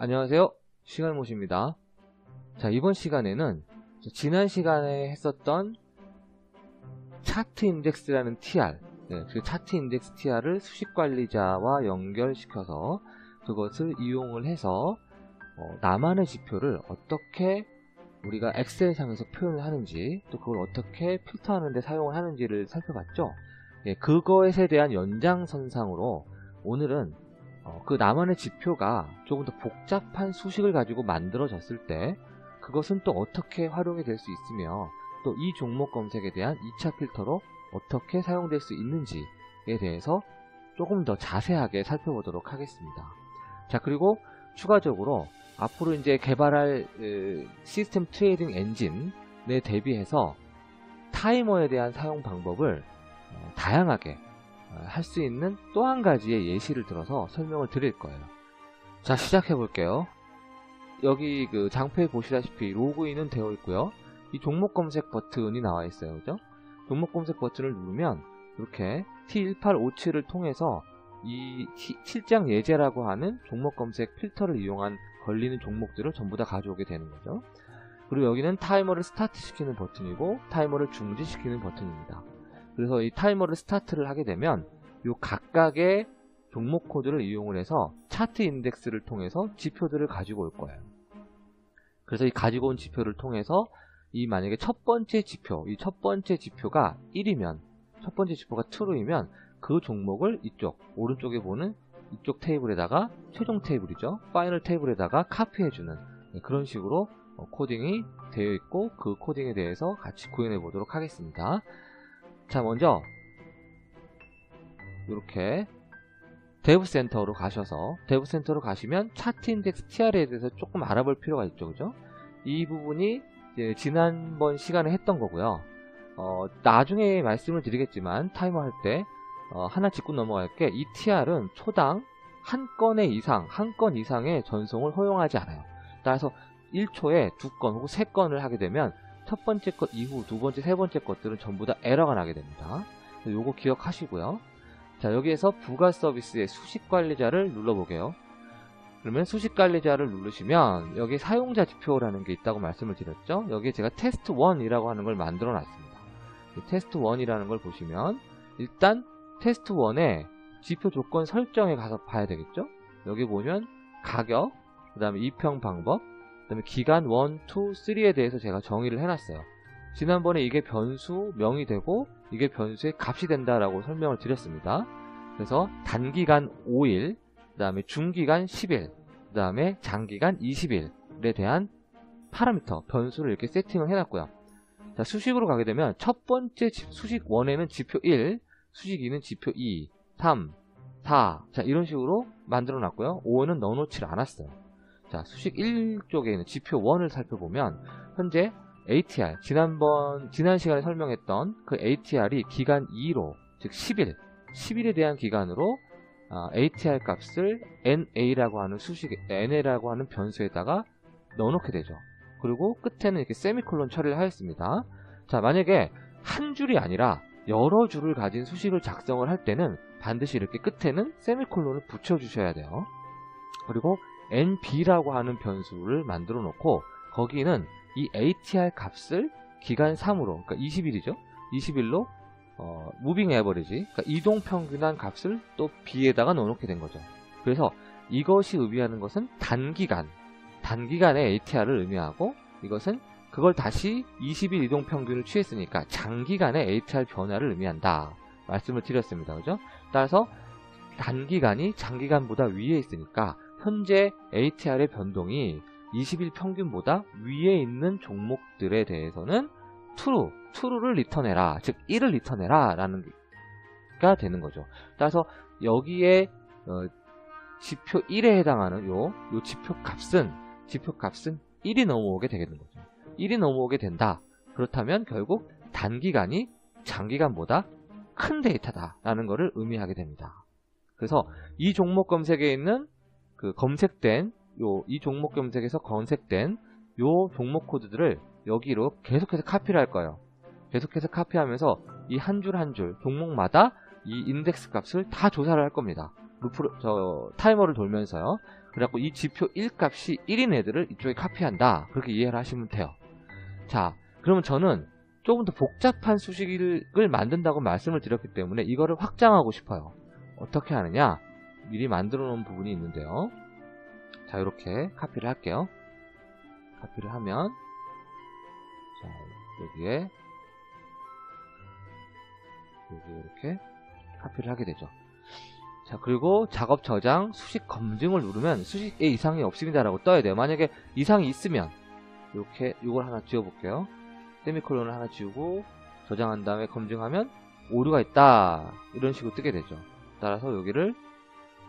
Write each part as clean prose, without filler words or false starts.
안녕하세요. 시간모시입니다. 자, 이번 시간에는 지난 시간에 했었던 차트 인덱스라는 TR, 그 차트 인덱스 TR을 수식관리자와 연결시켜서 그것을 이용을 해서 나만의 지표를 어떻게 우리가 엑셀상에서 표현을 하는지, 또 그걸 어떻게 필터하는 데 사용을 하는지를 살펴봤죠. 그것에 대한 연장선상으로 오늘은 그 나만의 지표가 조금 더 복잡한 수식을 가지고 만들어졌을 때 그것은 또 어떻게 활용이 될 수 있으며, 또 이 종목 검색에 대한 2차 필터로 어떻게 사용될 수 있는지에 대해서 조금 더 자세하게 살펴보도록 하겠습니다. 자, 그리고 추가적으로 앞으로 이제 개발할 시스템 트레이딩 엔진에 대비해서 타이머에 대한 사용 방법을 다양하게 할 수 있는 또 한 가지의 예시를 들어서 설명을 드릴 거예요. 자, 시작해 볼게요. 여기 그 장표에 보시다시피 로그인은 되어 있고요. 이 종목 검색 버튼이 나와 있어요. 그죠? 종목 검색 버튼을 누르면 이렇게 T1857을 통해서 이 실장 예제라고 하는 종목 검색 필터를 이용한 걸리는 종목들을 전부 다 가져오게 되는 거죠. 그리고 여기는 타이머를 스타트 시키는 버튼이고 타이머를 중지시키는 버튼입니다. 그래서 이 타이머를 스타트를 하게 되면 이 각각의 종목 코드를 이용을 해서 차트 인덱스를 통해서 지표들을 가지고 올 거예요. 그래서 이 가지고 온 지표를 통해서 이 만약에 첫 번째 지표, 이 첫 번째 지표가 1이면, 첫 번째 지표가 true이면 그 종목을 이쪽 오른쪽에 보는 이쪽 테이블에다가 최종 테이블이죠. 파이널 테이블에다가 카피해주는 그런 식으로 코딩이 되어 있고, 그 코딩에 대해서 같이 구현해 보도록 하겠습니다. 자, 먼저 이렇게 데브센터로 가셔서, 데브센터로 가시면 차트 인덱스 TR에 대해서 조금 알아볼 필요가 있죠. 그죠? 이 부분이 이제 지난번 시간에 했던 거고요. 나중에 말씀을 드리겠지만 타이머 할 때 하나 짚고 넘어갈게. 이 TR은 초당 한 건 이상의 전송을 허용하지 않아요. 따라서 1초에 2건 혹은 3건을 하게 되면 첫 번째 것 이후 두 번째, 세 번째 것들은 전부 다 에러가 나게 됩니다. 요거 기억하시고요. 자, 여기에서 부가 서비스의 수식관리자를 눌러보게요. 그러면 수식관리자를 누르시면 여기 사용자 지표라는 게 있다고 말씀을 드렸죠. 여기에 제가 테스트 1이라고 하는 걸 만들어 놨습니다. 테스트 1이라는 걸 보시면 일단 테스트 1의 지표 조건 설정에 가서 봐야 되겠죠. 여기 보면 가격, 그 다음에 입형 방법, 그 다음에 기간 1, 2, 3에 대해서 제가 정의를 해놨어요. 지난번에 이게 변수명이 되고 이게 변수의 값이 된다라고 설명을 드렸습니다. 그래서 단기간 5일, 그 다음에 중기간 10일, 그 다음에 장기간 20일에 대한 파라미터, 변수를 이렇게 세팅을 해놨고요. 자, 수식으로 가게 되면 첫 번째 수식 1에는 지표 1, 수식 2는 지표 2, 3, 4, 자, 이런 식으로 만들어 놨고요. 5는 넣어놓지 않았어요. 자, 수식 1쪽에 있는 지표 1을 살펴보면 현재 ATR, 지난 시간에 설명했던 그 ATR이 기간 2로, 즉 10일에 대한 기간으로 ATR 값을 NA라고 하는 NA라고 하는 변수에다가 넣어놓게 되죠. 그리고 끝에는 이렇게 세미콜론 처리를 하였습니다. 자, 만약에 한 줄이 아니라 여러 줄을 가진 수식을 작성을 할 때는 반드시 이렇게 끝에는 세미콜론을 붙여주셔야 돼요. 그리고 NB라고 하는 변수를 만들어 놓고 거기는 이 ATR 값을 기간 3으로, 그러니까 20일이죠. 20일로 무빙 에버리지, 그러니까 이동 평균한 값을 또 B에다가 넣어놓게 된 거죠. 그래서 이것이 의미하는 것은 단기간의 ATR을 의미하고, 이것은 그걸 다시 20일 이동 평균을 취했으니까 장기간의 ATR 변화를 의미한다 말씀을 드렸습니다. 그죠? 따라서 단기간이 장기간보다 위에 있으니까 현재 ATR의 변동이 20일 평균보다 위에 있는 종목들에 대해서는 true를 리턴해라, 즉 1을 리턴해라 라는 게 되는 거죠. 따라서 여기에 지표 1에 해당하는 요 지표 값은 1이 넘어오게 되는 거죠. 1이 넘어오게 된다. 그렇다면 결국 단기간이 장기간보다 큰 데이터다 라는 것을 의미하게 됩니다. 그래서 이 종목 검색에 있는 그 검색된 이 종목 검색에서 검색된 요 종목 코드들을 여기로 계속해서 카피를 할 거예요. 계속해서 카피하면서 이 한 줄 한 줄 종목마다 이 인덱스 값을 다 조사를 할 겁니다. 타이머를 돌면서요. 그래갖고 이 지표 1값이 1인 애들을 이쪽에 카피한다. 그렇게 이해를 하시면 돼요. 자, 그러면 저는 조금 더 복잡한 수식을 만든다고 말씀을 드렸기 때문에 이거를 확장하고 싶어요. 어떻게 하느냐? 미리 만들어 놓은 부분이 있는데요. 자, 이렇게 카피를 할게요. 카피를 하면, 자, 여기에 이렇게 카피를 하게 되죠. 자, 그리고 작업 저장, 수식 검증을 누르면 수식에 이상이 없습니다라고 떠야 돼요. 만약에 이상이 있으면 이렇게 이걸 하나 지워볼게요. 세미콜론을 하나 지우고 저장한 다음에 검증하면 오류가 있다, 이런 식으로 뜨게 되죠. 따라서 여기를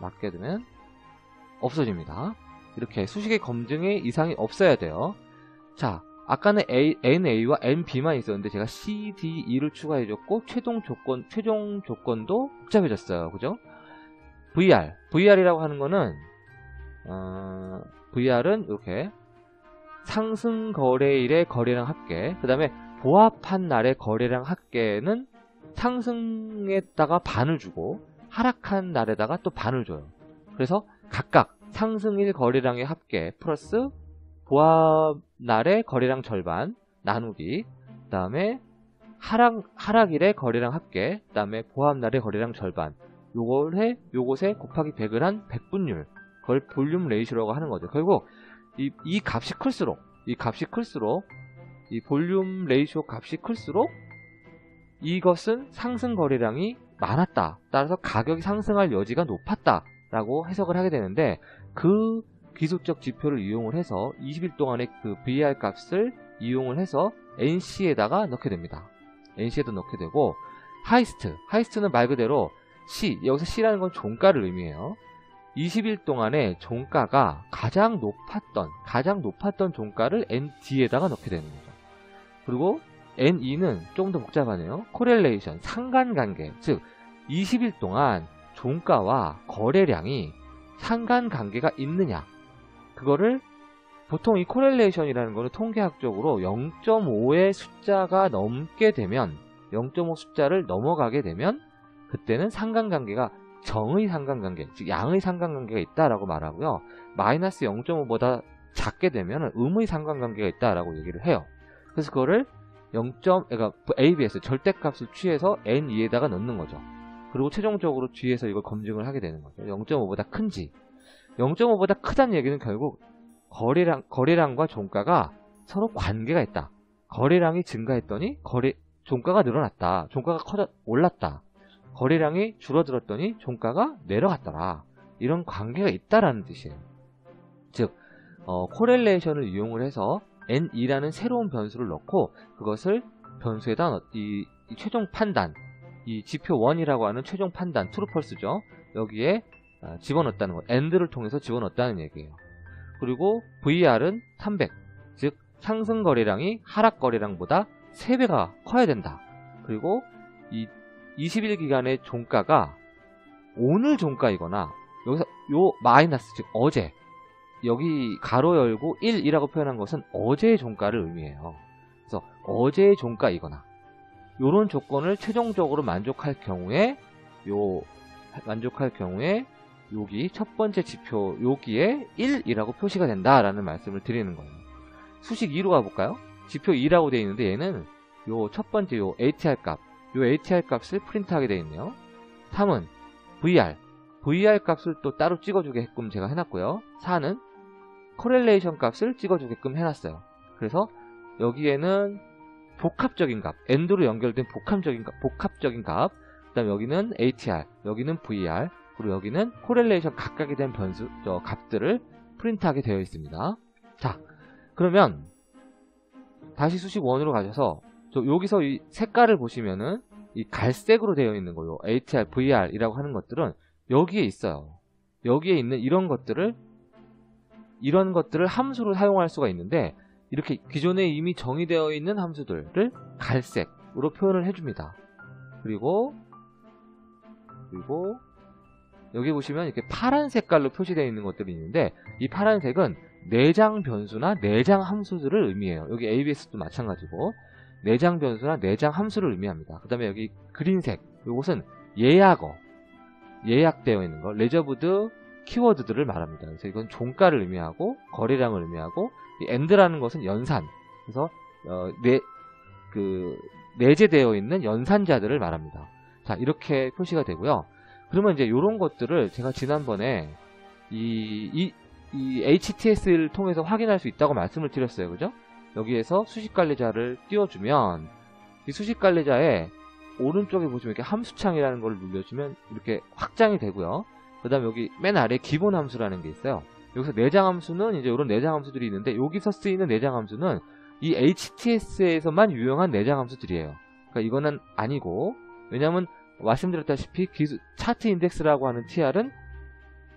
맞게 되면 없어집니다. 이렇게 수식의 검증에 이상이 없어야 돼요. 자, 아까는 NA와 NB만 있었는데 제가 CDE를 추가해줬고 최종 조건도 복잡해졌어요. 그죠? VR이라고 하는 거는 VR은 이렇게 상승 거래일의 거래량 합계, 그 다음에 보합한 날의 거래량 합계는 상승에다가 반을 주고 하락한 날에다가 또 반을 줘요. 그래서 각각 상승일 거래량의 합계 플러스 보합날의 거래량 절반 나누기, 그 다음에 하락일의 거래량 합계, 그 다음에 보합날의 거래량 절반, 요것에 곱하기 100을 한 백분율, 그걸 볼륨 레이쇼라고 하는 거죠. 결국 이 값이 클수록 이 볼륨 레이쇼 값이 클수록 이것은 상승 거래량이 많았다, 따라서 가격이 상승할 여지가 높았다 라고 해석을 하게 되는데, 그 기술적 지표를 이용을 해서 20일 동안의 그 VR 값을 이용을 해서 NC에다가 넣게 됩니다. NC에도 넣게 되고, 하이스트는 말 그대로 C, 여기서 C라는 건 종가를 의미해요. 20일 동안의 종가가 가장 높았던 종가를 ND에다가 넣게 되는 거죠. 그리고 NE는 조금 더 복잡하네요. 코렐레이션, 상관관계, 즉 20일 동안 종가와 거래량이 상관관계가 있느냐, 그거를 보통 이 코렐레이션이라는 거는 통계학적으로 0.5의 숫자가 넘게 되면, 0.5 숫자를 넘어가게 되면 그때는 상관관계가 정의 상관관계, 즉 양의 상관관계가 있다라고 말하고요. 마이너스 0.5보다 작게 되면 음의 상관관계가 있다라고 얘기를 해요. 그래서 그거를 그러니까 ABS 절대값을 취해서 N2에다가 넣는 거죠. 그리고 최종적으로 뒤에서 이걸 검증을 하게 되는 거죠. 0.5보다 큰지. 0.5보다 크다는 얘기는 결국 거래량과 종가가 서로 관계가 있다. 거래량이 증가했더니 종가가 늘어났다. 종가가 올랐다. 거래량이 줄어들었더니 종가가 내려갔더라. 이런 관계가 있다라는 뜻이에요. 즉, 코렐레이션을 이용을 해서 N2라는 새로운 변수를 넣고 그것을 변수에다 이 최종 판단, 이 지표 1이라고 하는 최종 판단, 트루펄스죠. 여기에 집어넣었다는 것, AND를 통해서 집어넣었다는 얘기예요. 그리고 VR은 300, 즉 상승 거래량이 하락 거래량보다 3배가 커야 된다. 그리고 이 20일 기간의 종가가 오늘 종가이거나, 여기서 요 마이너스, 즉 어제, 여기 가로 열고 1이라고 표현한 것은 어제의 종가를 의미해요. 그래서 어제의 종가이거나 요런 조건을 최종적으로 만족할 경우에 여기 첫 번째 지표 여기에 1이라고 표시가 된다라는 말씀을 드리는 거예요. 수식 2로 가볼까요? 지표 2라고 되어 있는데 얘는 요 첫 번째 요 ATR 값, 요 ATR 값을 프린트하게 되어 있네요. 3은 VR 값을 또 따로 찍어주게끔 제가 해놨고요. 4는 코렐레이션 값을 찍어주게끔 해놨어요. 그래서 여기에는 복합적인 값, AND로 연결된 복합적인 값, 그 다음에 여기는 ATR, 여기는 VR, 그리고 여기는 코렐레이션 각각에 대한 값들을 프린트하게 되어 있습니다. 자, 그러면 다시 수식 1으로 가셔서 여기서 이 색깔을 보시면은 이 갈색으로 되어 있는 거요. ATR, VR이라고 하는 것들은 여기에 있어요. 여기에 있는 이런 것들을 함수로 사용할 수가 있는데, 이렇게 기존에 이미 정의되어 있는 함수들을 갈색으로 표현을 해줍니다. 그리고 여기 보시면 이렇게 파란 색깔로 표시되어 있는 것들이 있는데, 이 파란색은 내장 변수나 내장 함수들을 의미해요. 여기 ABS도 마찬가지고 내장 변수나 내장 함수를 의미합니다. 그 다음에 여기 그린색, 이것은 예약되어 있는 거, 레저브드 키워드들을 말합니다. 그래서 이건 종가를 의미하고 거래량을 의미하고 이 AND라는 것은 연산. 그래서 내재되어 있는 연산자들을 말합니다. 자, 이렇게 표시가 되고요. 그러면 이제 이런 것들을 제가 지난번에 이 HTS를 통해서 확인할 수 있다고 말씀을 드렸어요. 그죠? 여기에서 수식관리자를 띄워주면 이 수식관리자에 오른쪽에 보시면 이렇게 함수창이라는 걸 눌러주면 이렇게 확장이 되고요. 그 다음에 여기 맨 아래 기본 함수라는 게 있어요. 여기서 내장 함수는 이제 이런 내장 함수들이 있는데 여기서 쓰이는 내장 함수는 이 HTS에서만 유용한 내장 함수들이에요. 그러니까 이거는 아니고, 왜냐면 말씀드렸다시피 차트 인덱스라고 하는 TR은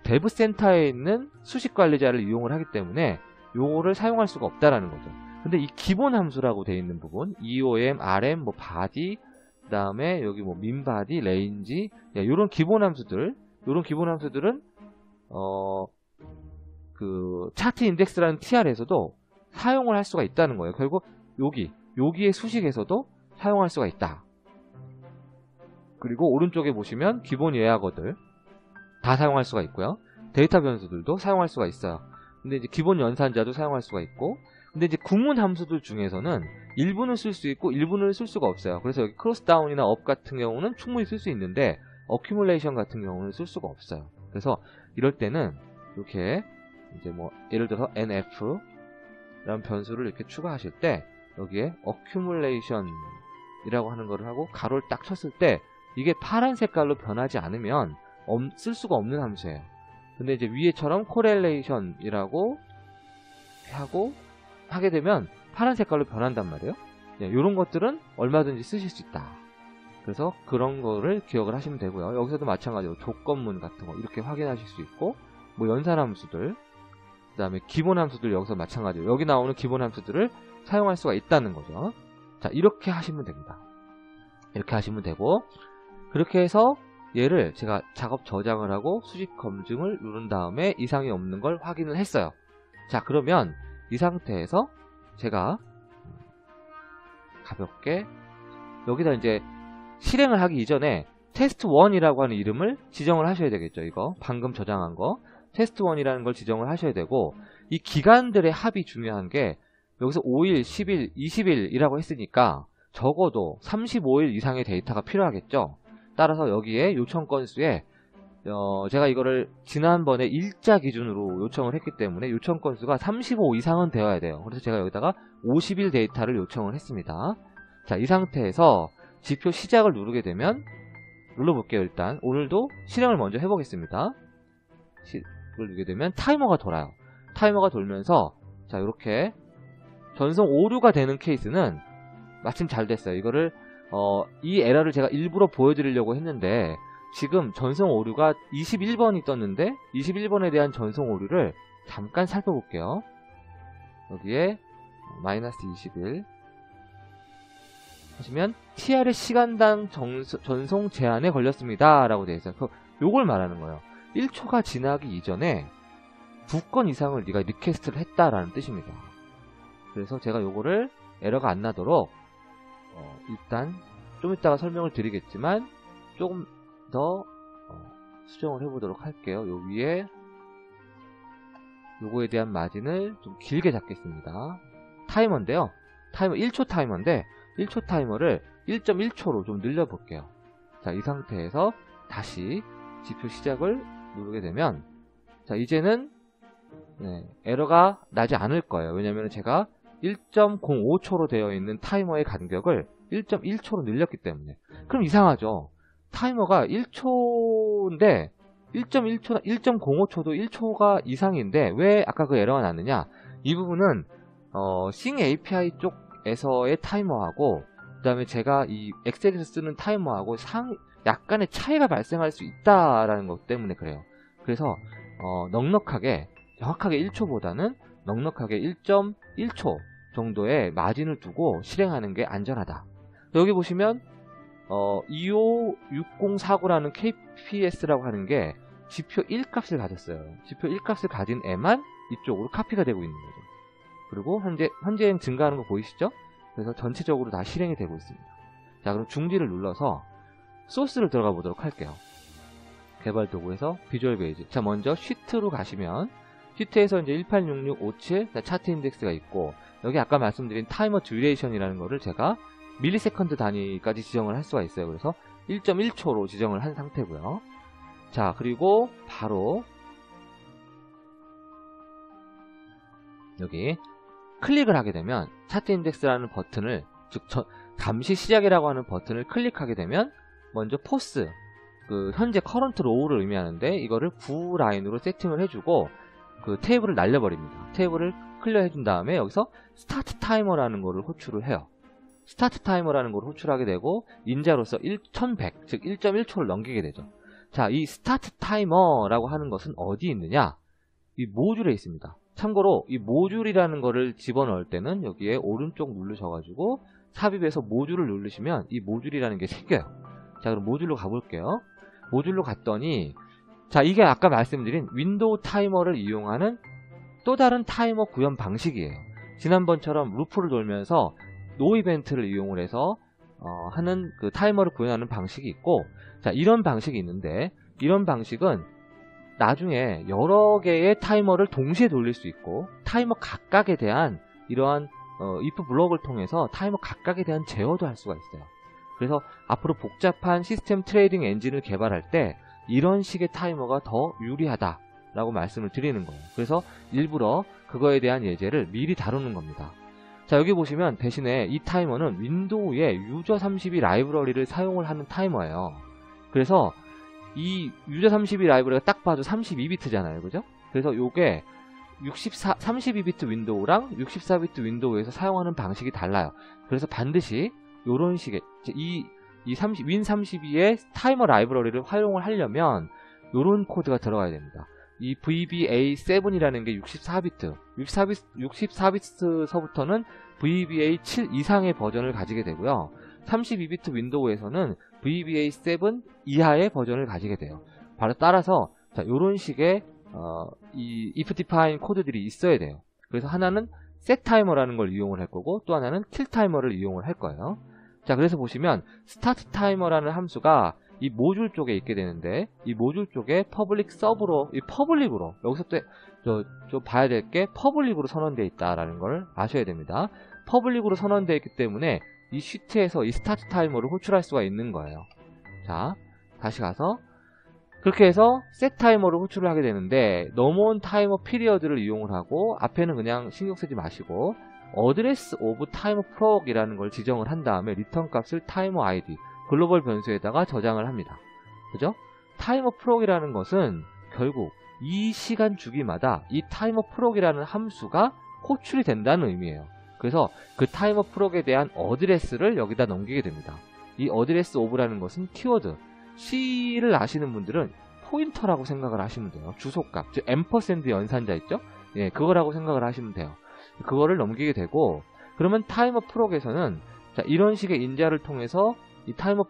데브 센터에 있는 수식 관리자를 이용을 하기 때문에 요거를 사용할 수가 없다라는 거죠. 근데 이 기본 함수라고 되어 있는 부분, EOM, RM, 뭐 body, 그 다음에 여기 뭐 min-body, range, 요런 기본 함수들은 그 차트 인덱스라는 TR에서도 사용을 할 수가 있다는 거예요. 결국 여기의 수식에서도 사용할 수가 있다. 그리고 오른쪽에 보시면 기본 예약어들 다 사용할 수가 있고요. 데이터 변수들도 사용할 수가 있어요. 근데 이제 기본 연산자도 사용할 수가 있고, 근데 이제 구문 함수들 중에서는 일부는 쓸 수 있고 일부는 쓸 수가 없어요. 그래서 여기 크로스 다운이나 업 같은 경우는 충분히 쓸 수 있는데 어큐뮬레이션 같은 경우는 쓸 수가 없어요. 그래서 이럴 때는 이렇게 이제 뭐 예를 들어서 nf 라는 변수를 이렇게 추가하실 때 여기에 accumulation 이라고 하는 거를 하고 가로를 딱 쳤을 때 이게 파란 색깔로 변하지 않으면 쓸 수가 없는 함수예요. 근데 이제 위에처럼 correlation 이라고 하게 되면 파란 색깔로 변한단 말이에요. 이런 것들은 얼마든지 쓰실 수 있다. 그래서 그런 거를 기억을 하시면 되고요. 여기서도 마찬가지로 조건문 같은 거 이렇게 확인하실 수 있고, 뭐 연산 함수들, 그 다음에 기본 함수들 여기서 마찬가지로 여기 나오는 기본 함수들을 사용할 수가 있다는 거죠. 자, 이렇게 하시면 됩니다. 이렇게 하시면 되고, 그렇게 해서 얘를 제가 작업 저장을 하고 수식 검증을 누른 다음에 이상이 없는 걸 확인을 했어요. 자, 그러면 이 상태에서 제가 가볍게 여기다 이제 실행을 하기 이전에 test1이라고 하는 이름을 지정을 하셔야 되겠죠. 이거 방금 저장한 거 test1이라는 걸 지정을 하셔야 되고, 이 기간들의 합이 중요한 게 여기서 5일, 10일, 20일이라고 했으니까 적어도 35일 이상의 데이터가 필요하겠죠. 따라서 여기에 요청 건수에 제가 이거를 지난번에 일자 기준으로 요청을 했기 때문에 요청 건수가 35 이상은 되어야 돼요. 그래서 제가 여기다가 50일 데이터를 요청을 했습니다. 자, 이 상태에서 지표 시작을 누르게 되면, 눌러볼게요. 일단 오늘도 실행을 먼저 해보겠습니다. 시작을 누르게 되면 타이머가 돌아요. 타이머가 돌면서 자, 이렇게 전송 오류가 되는 케이스는 마침 잘 됐어요. 이거를 이 에러를 제가 일부러 보여드리려고 했는데 지금 전송 오류가 21번이 떴는데 21번에 대한 전송 오류를 잠깐 살펴볼게요. 여기에 마이너스 21 하시면 TR의 시간당 전송 제한에 걸렸습니다 라고 되어 있어요. 요걸 말하는 거예요. 1초가 지나기 이전에 2건 이상을 네가 리퀘스트를 했다라는 뜻입니다. 그래서 제가 요거를 에러가 안 나도록 일단 좀 이따가 설명을 드리겠지만 조금 더 수정을 해보도록 할게요. 요 위에 요거에 대한 마진을 좀 길게 잡겠습니다. 타이머인데요. 타이머 1초 타이머인데 1초 타이머를 1.1초로 좀 늘려볼게요. 자, 이 상태에서 다시 지표 시작을 누르게 되면 자, 이제는 에러가 나지 않을 거예요. 왜냐면 제가 1.05초로 되어 있는 타이머의 간격을 1.1초로 늘렸기 때문에. 그럼 이상하죠. 타이머가 1초인데 1.1초, 1.05초도 1초가 이상인데 왜 아까 그 에러가 났느냐? 이 부분은 Sing API 쪽에서의 타이머하고 그 다음에 제가 이 엑셀에서 쓰는 타이머하고 약간의 차이가 발생할 수 있다라는 것 때문에 그래요. 그래서 넉넉하게 정확하게 1초보다는 넉넉하게 1.1초 정도의 마진을 두고 실행하는 게 안전하다. 여기 보시면 256049라는 KPS라고 하는 게 지표 1값을 가졌어요. 지표 1값을 가진 애만 이쪽으로 카피가 되고 있는 거죠. 그리고 현재행 증가하는 거 보이시죠? 그래서 전체적으로 다 실행이 되고 있습니다. 자, 그럼 중지를 눌러서 소스를 들어가 보도록 할게요. 개발 도구에서 비주얼 베이직. 자, 먼저 시트로 가시면 시트에서 이제 186657 차트 인덱스가 있고, 여기 아까 말씀드린 타이머 듀레이션이라는 거를 제가 밀리세컨드 단위까지 지정을 할 수가 있어요. 그래서 1.1초로 지정을 한 상태고요. 자, 그리고 바로 여기 클릭을 하게 되면 차트 인덱스라는 버튼을, 즉 감시 시작이라고 하는 버튼을 클릭하게 되면 먼저 포스, 그 현재 커런트 로우를 의미하는데 이거를 9라인으로 세팅을 해주고 그 테이블을 날려버립니다. 테이블을 클리어 해준 다음에 여기서 스타트 타이머라는 거를 호출을 해요. 스타트 타이머라는 걸 호출하게 되고 인자로서 1100, 즉 1.1초를 넘기게 되죠. 자, 이 스타트 타이머라고 하는 것은 어디 있느냐? 이 모듈에 있습니다. 참고로 이 모듈이라는 거를 집어넣을 때는 여기에 오른쪽 누르셔가지고 삽입해서 모듈을 누르시면 이 모듈이라는 게 생겨요. 자, 그럼 모듈로 가볼게요. 모듈로 갔더니, 자, 이게 아까 말씀드린 윈도우 타이머를 이용하는 또 다른 타이머 구현 방식이에요. 지난번처럼 루프를 돌면서 노 이벤트를 이용을 해서 하는 그 타이머를 구현하는 방식이 있고, 자, 이런 방식이 있는데, 이런 방식은 나중에 여러 개의 타이머를 동시에 돌릴 수 있고, 타이머 각각에 대한 이러한 if 블럭을 통해서 타이머 각각에 대한 제어도 할 수가 있어요. 그래서 앞으로 복잡한 시스템 트레이딩 엔진을 개발할 때 이런 식의 타이머가 더 유리하다라고 말씀을 드리는 거예요. 그래서 일부러 그거에 대한 예제를 미리 다루는 겁니다. 자, 여기 보시면 대신에 이 타이머는 윈도우의 유저 32 라이브러리를 사용을 하는 타이머예요. 그래서 이 유저 32 라이브러리가 딱 봐도 32비트잖아요. 그죠? 그래서 요게 32비트 윈도우랑 64비트 윈도우에서 사용하는 방식이 달라요. 그래서 반드시 요런 식의 윈 32의 타이머 라이브러리를 활용을 하려면 요런 코드가 들어가야 됩니다. 이 VBA7이라는 게 64비트, 64비트서부터는 VBA7 이상의 버전을 가지게 되고요. 32비트 윈도우에서는 VBA7 이하의 버전을 가지게 돼요. 바로 따라서 자, 요런 식의 이 if define 코드들이 있어야 돼요. 그래서 하나는 set timer라는 걸 이용을 할 거고, 또 하나는 kill timer를 이용을 할 거예요. 자, 그래서 보시면 start timer라는 함수가 이 모듈 쪽에 있게 되는데, 이 모듈 쪽에 public sub로, 이 public으로, 여기서 또 봐야 될 게 public으로 선언되어 있다라는 걸 아셔야 됩니다. public으로 선언되어 있기 때문에 이 시트에서 이 start timer를 호출할 수가 있는 거예요. 자, 다시 가서 그렇게 해서 set 타이머를 호출을 하게 되는데, 넘어온 타이머 피리어드를 이용을 하고 앞에는 그냥 신경 쓰지 마시고 address of timer proc 이라는 걸 지정을 한 다음에 리턴 값을 타이머 id 글로벌 변수에다가 저장을 합니다. 그죠? 타이머 proc이라는 것은 결국 이 시간 주기마다 이 타이머 proc이라는 함수가 호출이 된다는 의미예요. 그래서 그 타이머 proc에 대한 어드레스를 여기다 넘기게 됩니다. 이 address of라는 것은 키워드, C를 아시는 분들은 포인터라고 생각을 하시면 돼요. 주소값, 즉 앰퍼샌드 연산자 있죠? 예, 그거라고 생각을 하시면 돼요. 그거를 넘기게 되고, 그러면 타이머 프록에서는 자, 이런 식의 인자를 통해서 이 타이머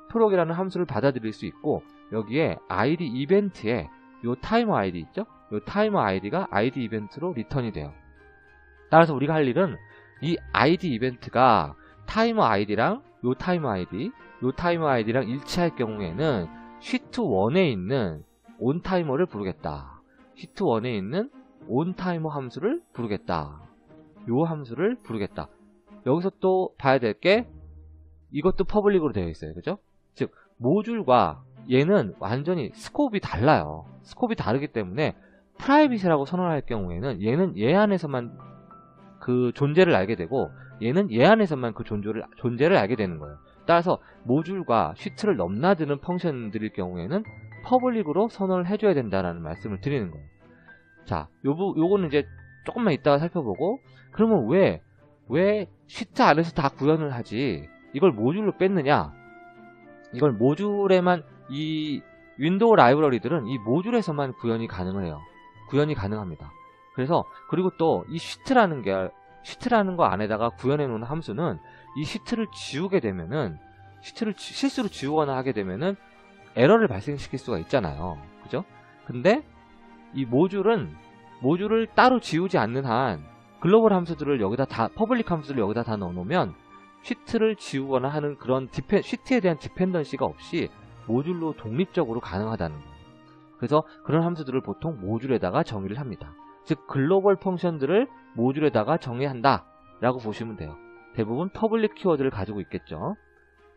프록이라는 함수를 받아들일 수 있고, 여기에 id 이벤트에 요 타이머 id 있죠? 요 타이머 id가 id 이벤트로 리턴이 돼요. 따라서 우리가 할 일은 이 id 이벤트가 타이머 id랑 요 타이머 id랑 일치할 경우에는 시트 1에 있는 on 타이머를 부르겠다. 시트 1에 있는 on 타이머 함수를 부르겠다. 요 함수를 부르겠다. 여기서 또 봐야 될 게 이것도 퍼블릭으로 되어 있어요. 그죠? 즉 모듈과 얘는 완전히 스코업이 달라요. 스코업이 다르기 때문에 프라이빗이라고 선언할 경우에는 얘는 얘 안에서만 그 존재를 알게 되고, 얘는 얘 안에서만 그 존재를 알게 되는 거예요. 따라서 모듈과 시트를 넘나드는 펑션들일 경우에는 퍼블릭으로 선언을 해줘야 된다는 말씀을 드리는 거예요. 자, 요거는 이제 조금만 이따가 살펴보고, 그러면 왜 시트 안에서 다 구현을 하지 이걸 모듈로 뺐느냐? 이걸 모듈에만, 이 윈도우 라이브러리들은 이 모듈에서만 구현이 가능을 해요. 구현이 가능합니다. 그래서 그리고 또 이 시트라는 거 안에다가 구현해 놓은 함수는 이 시트를 지우게 되면은, 시트를 실수로 지우거나 하게 되면은 에러를 발생시킬 수가 있잖아요. 그죠? 근데 이 모듈을 따로 지우지 않는 한 글로벌 함수들을 여기다 다, 퍼블릭 함수를 여기다 다 넣어놓으면 시트를 지우거나 하는 그런 시트에 대한 디펜던시가 없이 모듈로 독립적으로 가능하다는 거예요. 그래서 그런 함수들을 보통 모듈에다가 정의를 합니다. 즉 글로벌 펑션들을 모듈에다가 정의한다 라고 보시면 돼요. 대부분 퍼블릭 키워드를 가지고 있겠죠.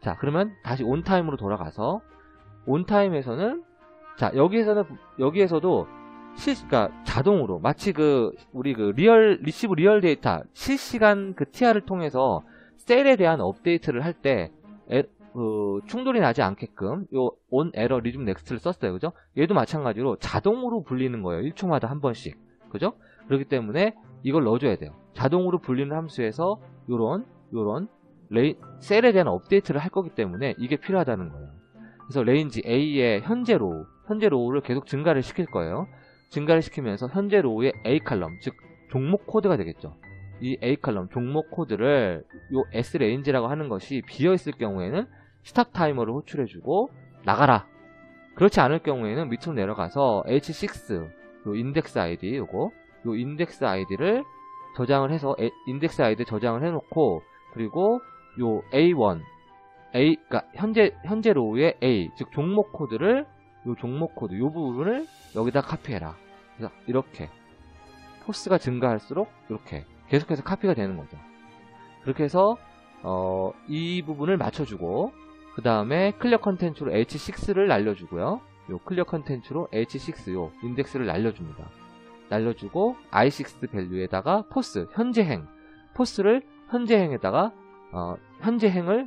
자, 그러면 다시 온타임으로 돌아가서 온타임에서는 자, 여기에서도 그러니까 자동으로 마치 우리 리시브 리얼 데이터 실시간 TR을 통해서 셀에 대한 업데이트를 할 때 충돌이 나지 않게끔 요 on error resume next를 썼어요. 그죠? 얘도 마찬가지로 자동으로 불리는 거예요. 1초마다 한 번씩. 그죠? 그렇기 때문에 이걸 넣어줘야 돼요. 자동으로 불리는 함수에서 요런 셀에 대한 업데이트를 할 거기 때문에 이게 필요하다는 거예요. 그래서 range A의 현재 로우를 계속 증가를 시킬 거예요. 증가를 시키면서 현재 로우의 A 칼럼, 즉 종목 코드가 되겠죠. 이 A 칼럼 종목 코드를 요 S range라고 하는 것이 비어 있을 경우에는 스탑 타이머를 호출해주고 나가라. 그렇지 않을 경우에는 밑으로 내려가서 H6 요 인덱스 아이디 요 인덱스 아이디를 저장을 해서 인덱스 아이디 저장을 해놓고 그리고 요 A1 그러니까 현재 로우의 A 즉 종목 코드를 요 종목 코드 요 부분을 여기다 카피해라. 그래서 이렇게 포스가 증가할수록 이렇게 계속해서 카피가 되는 거죠. 그렇게 해서 이 부분을 맞춰주고 그 다음에 클리어 컨텐츠로 H6를 날려주고요. 요 클리어 컨텐츠로 H6 요 인덱스를 날려줍니다. 날려주고 I6 밸류에다가 포스 포스를 현재 행을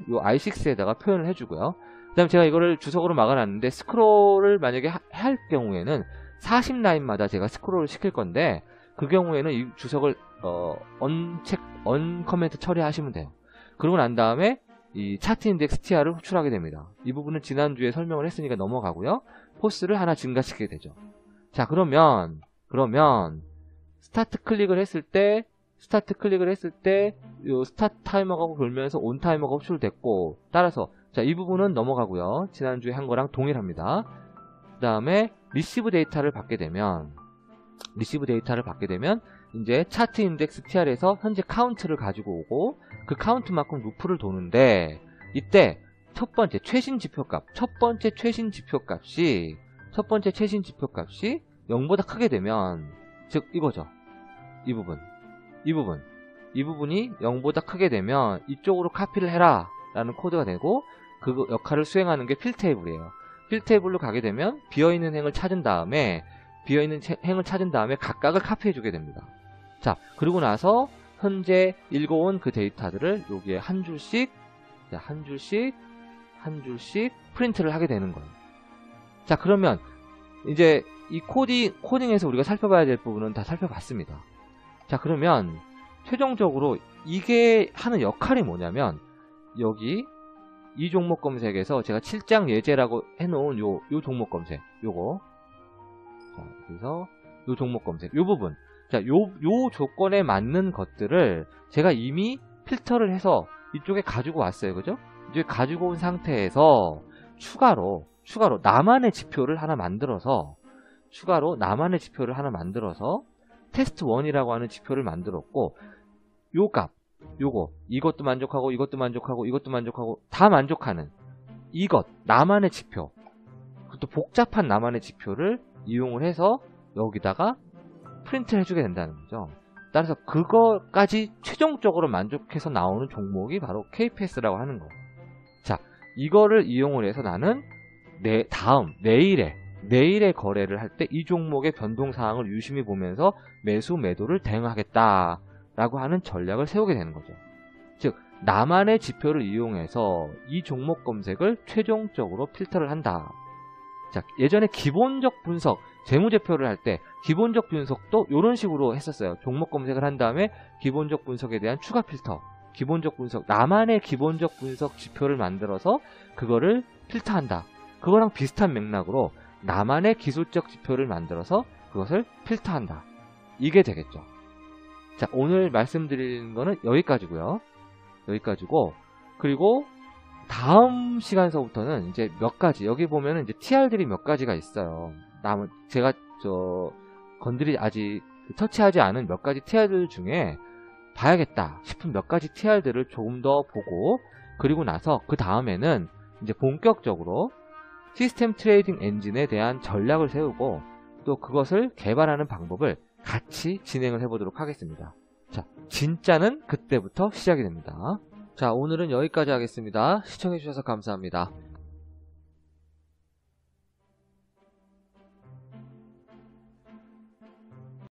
요 I6에다가 표현을 해주고요. 그 다음에 제가 이거를 주석으로 막아놨는데 스크롤을 만약에 할 경우에는 40라인마다 제가 스크롤을 시킬 건데 그 경우에는 이 주석을 언커멘트 처리하시면 돼요. 그러고 난 다음에 이 차트 인덱스 TR을 호출하게 됩니다. 이 부분은 지난주에 설명을 했으니까 넘어가고요. 포스를 하나 증가시키게 되죠. 자, 그러면 스타트 클릭을 했을 때 요 스타트 타이머가 돌면서 온 타이머가 호출됐고 따라서 자, 이 부분은 넘어가고요. 지난주에 한 거랑 동일합니다. 그 다음에 리시브 데이터를 받게 되면 이제 차트 인덱스 TR에서 현재 카운트를 가지고 오고 그 카운트만큼 루프를 도는데 이때 첫 번째 최신 지표값이 0보다 크게 되면 즉 이거죠. 이 부분이 0보다 크게 되면 이쪽으로 카피를 해라 라는 코드가 되고 그 역할을 수행하는 게 필테이블이에요. 필테이블로 가게 되면 비어있는 행을 찾은 다음에 각각을 카피해주게 됩니다. 자, 그리고 나서 현재 읽어온 그 데이터들을 여기에 한 줄씩 프린트를 하게 되는 거예요. 자, 그러면 이제 이 코딩에서 우리가 살펴봐야 될 부분은 다 살펴봤습니다. 자, 그러면 최종적으로 이게 하는 역할이 뭐냐면 여기 이 종목 검색에서 제가 7장 예제라고 해놓은 요 종목 검색 요거 자, 그래서 요 종목 검색 요 부분 자, 요 조건에 맞는 것들을 제가 이미 필터를 해서 이쪽에 가지고 왔어요. 그죠? 이제 가지고 온 상태에서 추가로 나만의 지표를 하나 만들어서 테스트 1이라고 하는 지표를 만들었고 요 값 이것도 만족하고 다 만족하는 나만의 지표 그것도 복잡한 나만의 지표를 이용을 해서 여기다가 프린트를 해주게 된다는 거죠. 따라서 그거까지 최종적으로 만족해서 나오는 종목이 바로 KPS라고 하는 거. 자, 이거를 이용을 해서 나는 내일의 거래를 할 때 이 종목의 변동사항을 유심히 보면서 매도를 대응하겠다라고 하는 전략을 세우게 되는 거죠. 즉, 나만의 지표를 이용해서 이 종목 검색을 최종적으로 필터를 한다. 자, 예전에 기본적 분석, 재무제표를 할 때 기본적 분석도 이런 식으로 했었어요. 종목 검색을 한 다음에 기본적 분석에 대한 추가 필터, 나만의 기본적 분석 지표를 만들어서 그거를 필터한다. 그거랑 비슷한 맥락으로 나만의 기술적 지표를 만들어서 그것을 필터한다. 이게 되겠죠. 자, 오늘 말씀드리는 거는 여기까지고 그리고 다음 시간서부터는 이제 몇 가지, 여기 보면은 이제 TR들이 몇 가지가 있어요. 제가 아직 터치하지 않은 몇 가지 TR들 중에 봐야겠다 싶은 몇 가지 TR들을 조금 더 보고, 그리고 나서 그 다음에는 이제 본격적으로 시스템 트레이딩 엔진에 대한 전략을 세우고 또 그것을 개발하는 방법을 같이 진행을 해보도록 하겠습니다. 자, 진짜는 그때부터 시작이 됩니다. 자, 오늘은 여기까지 하겠습니다. 시청해주셔서 감사합니다.